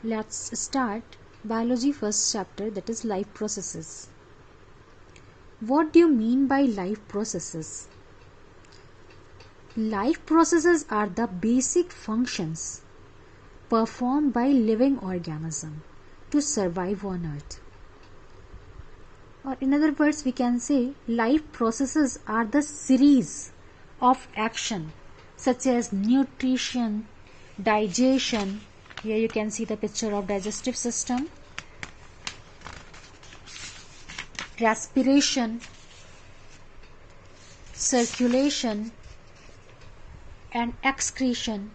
Let's start biology first chapter, that is life processes. What do you mean by life processes? Life processes are the basic functions performed by living organism to survive on earth. Or in other words, we can say life processes are the series of action such as nutrition, digestion. Here you can see the picture of digestive system, respiration, circulation and excretion,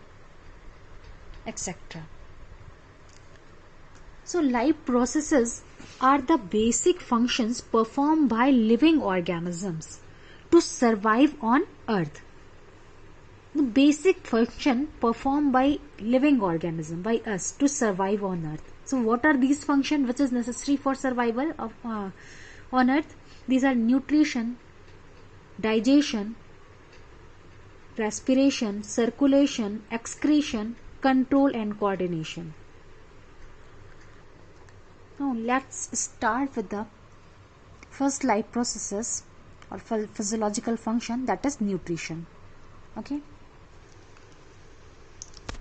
etc. So life processes are the basic functions performed by living organisms to survive on earth. The basic function performed by living organism, by us, to survive on earth. So what are these functions which is necessary for survival of on earth? These are nutrition, digestion, respiration, circulation, excretion, control and coordination. Now let's start with the first life processes or physiological function, that is nutrition. Okay.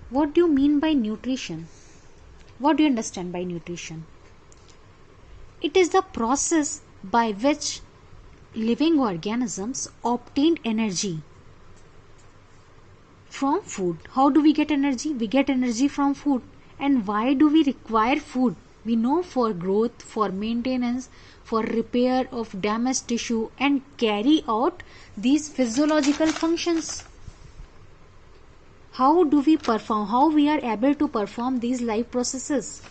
What do you mean by nutrition? What do you understand by nutrition? It is the process by which living organisms obtain energy from food. How do we get energy? We get energy from food. And why do we require food? We know for growth, for maintenance, for repair of damaged tissue and carry out these physiological functions. How do we perform? How we are able to perform these life processes?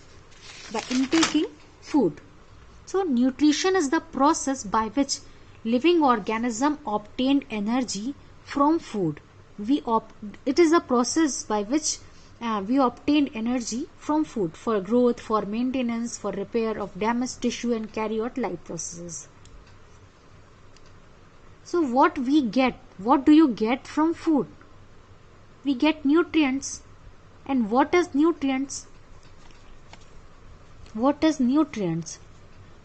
By intaking food. So nutrition is the process by which living organism obtain energy from food. It is a process by which we obtain energy from food for growth, for maintenance, for repair of damaged tissue and carry out life processes. So what we get? What do you get from food? We get nutrients. And what is nutrients? What is nutrients?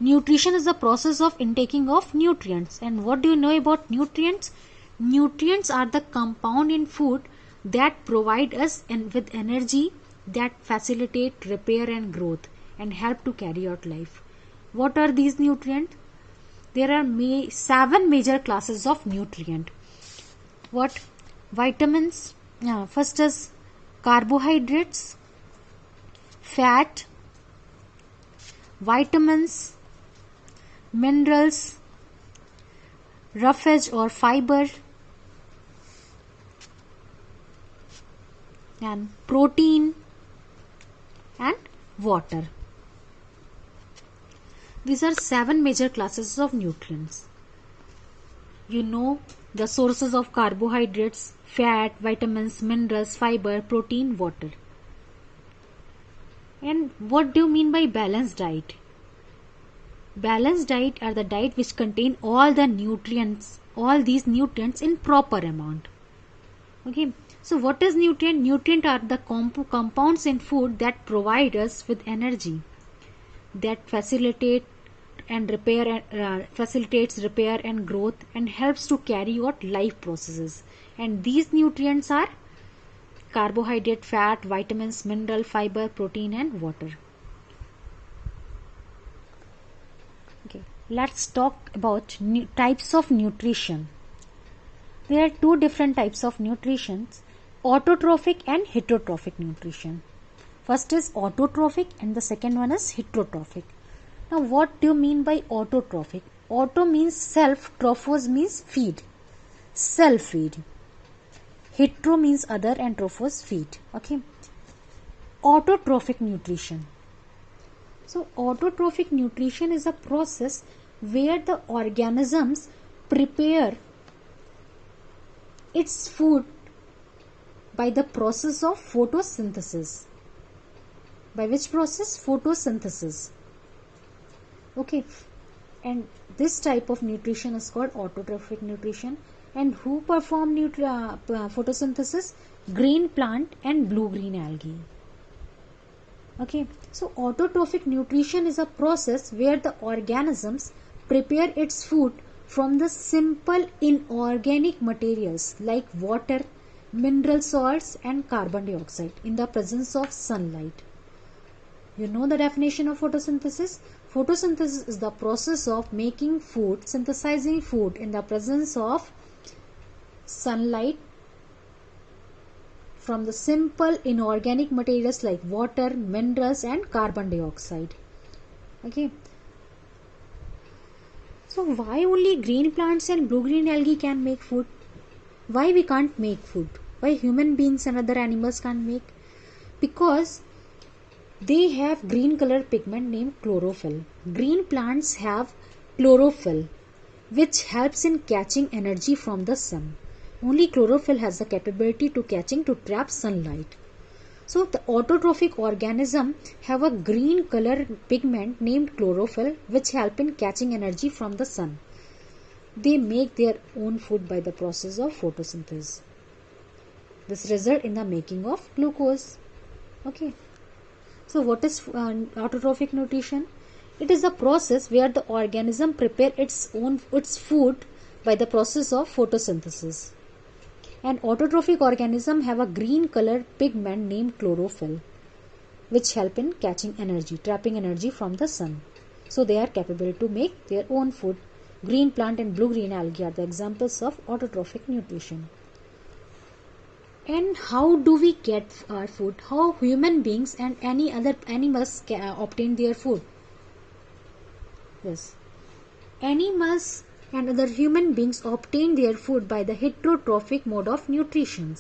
Nutrition is the process of intaking of nutrients. And what do you know about nutrients? Nutrients are the compound in food that provide us with energy, that facilitate repair and growth and help to carry out life. What are these nutrients? There are 7 major classes of nutrient. What? Vitamins. First is carbohydrates, fat, vitamins, minerals, roughage or fiber, and protein and water. These are 7 major classes of nutrients. You know the sources of carbohydrates, fat, vitamins, minerals, fiber, protein, water. And what do you mean by balanced diet? Balanced diet are the diet which contain all the nutrients, all these nutrients in proper amount. Okay. So what is nutrient? Nutrient are the compounds in food that provide us with energy, that facilitate and facilitates repair and growth and helps to carry out life processes. And these nutrients are carbohydrate, fat, vitamins, mineral, fiber, protein and water. Okay, let's talk about types of nutrition. There are 2 different types of nutrition: autotrophic and heterotrophic nutrition. First is autotrophic and the second one is heterotrophic. Now what do you mean by autotrophic? Auto means self, trophos means feed, self feed. Hetero means other and trophos feed. Okay. Autotrophic nutrition. So autotrophic nutrition is a process where the organisms prepare its food by the process of photosynthesis. By which process? Photosynthesis. Okay. And this type of nutrition is called autotrophic nutrition. And who perform photosynthesis? Green plant and blue-green algae. Okay, so autotrophic nutrition is a process where the organisms prepare its food from the simple inorganic materials like water, mineral salts, and carbon dioxide in the presence of sunlight. You know the definition of photosynthesis? Photosynthesis is the process of making food, synthesizing food in the presence of sunlight from the simple inorganic materials like water, minerals, and carbon dioxide. Okay. So why only green plants and blue-green algae can make food? Why we can't make food? Why human beings and other animals can't make? Because they have green color pigment named chlorophyll. Green plants have chlorophyll, which helps in catching energy from the sun. Only chlorophyll has the capability to trap sunlight. So the autotrophic organism have a green color pigment named chlorophyll, which help in catching energy from the sun. They make their own food by the process of photosynthesis. This result in the making of glucose. Okay. So what is autotrophic nutrition? It is a process where the organism prepare its food by the process of photosynthesis. An autotrophic organism have a green color pigment named chlorophyll, which help in catching energy, trapping energy from the sun. So they are capable to make their own food. Green plant and blue-green algae are the examples of autotrophic nutrition. And how do we get our food? How human beings and any other animals obtain their food? Yes. Animals and other human beings obtain their food by the heterotrophic mode of nutrition.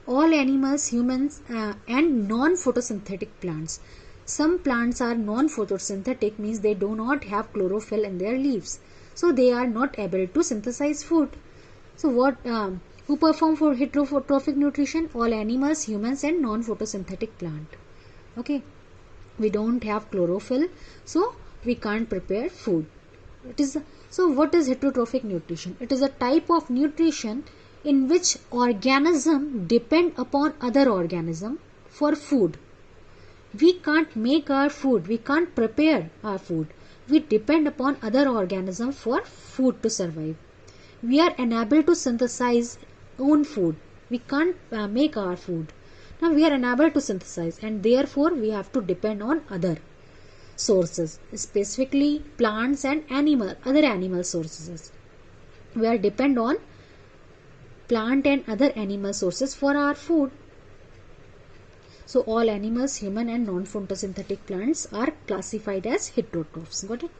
All animals, humans, and non-photosynthetic plants. Some plants are non-photosynthetic, means they do not have chlorophyll in their leaves. So they are not able to synthesize food. So who perform for heterotrophic nutrition? All animals, humans, and non-photosynthetic plant. Okay. We don't have chlorophyll, so we can't prepare food. So what is heterotrophic nutrition? It is a type of nutrition in which organism depend upon other organism for food. We can't make our food, we can't prepare our food. We depend upon other organism for food to survive. We are unable to synthesize own food. We can't make our food. Now we are unable to synthesize, and therefore we have to depend on other sources, specifically plants and other animal sources. We are depend on plant and other animal sources for our food. So all animals, human and non-photosynthetic plants are classified as heterotrophs. Got it?